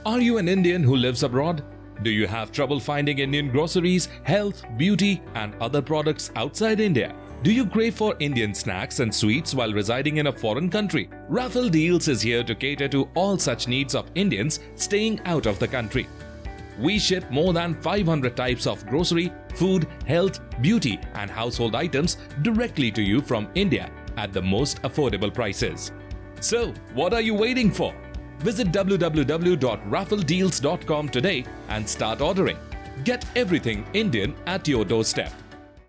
Are you an Indian who lives abroad? Do you have trouble finding Indian groceries, health, beauty, and other products outside India? Do you crave for Indian snacks and sweets while residing in a foreign country? Raffle Deals is here to cater to all such needs of Indians staying out of the country. We ship more than 500 types of grocery, food, health, beauty, and household items directly to you from India at the most affordable prices. So, what are you waiting for? Visit www.raffledeals.com today and start ordering. Get everything Indian at your doorstep.